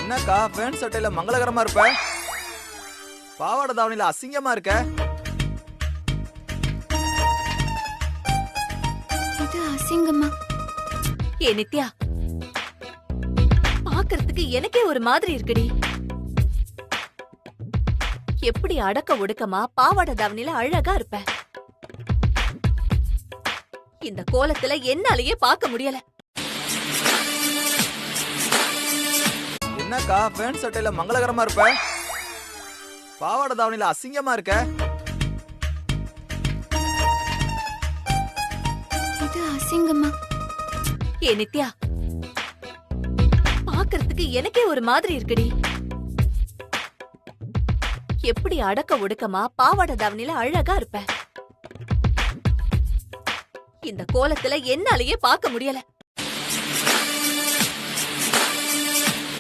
என்னக்கா பேண்ட் சட்டையில மங்களகரமா இருப்ப, பாவாடை தாவணியில அசிங்கமா இருக்க. இது அசிங்கமா? ஏ நித்யா, பாக்குறதுக்கு எனக்கே ஒரு மாதிரி இருக்குடி. எப்படி அடக்க ஒடுக்கமா பாவாடை தாவணியில அழகா இருப்ப. இந்த கோலத்துல என்னாலேயே பார்க்க முடியல. என்னக்கா பேண்ட் சட்டையில மங்களகரமா இருப்ப, பாவாடை தாவணியில அசிங்கமா இருக்க. இது அசிங்கமா? ஏ நித்யா, பாக்குறதுக்கு எனக்கே ஒரு மாதிரி இருக்குடி. எப்படி அடக்க ஒடுக்கமா பாவாடை தாவணியில அழகா இருப்ப. இந்த கோலத்துல என்னாலேயே பார்க்க முடியல.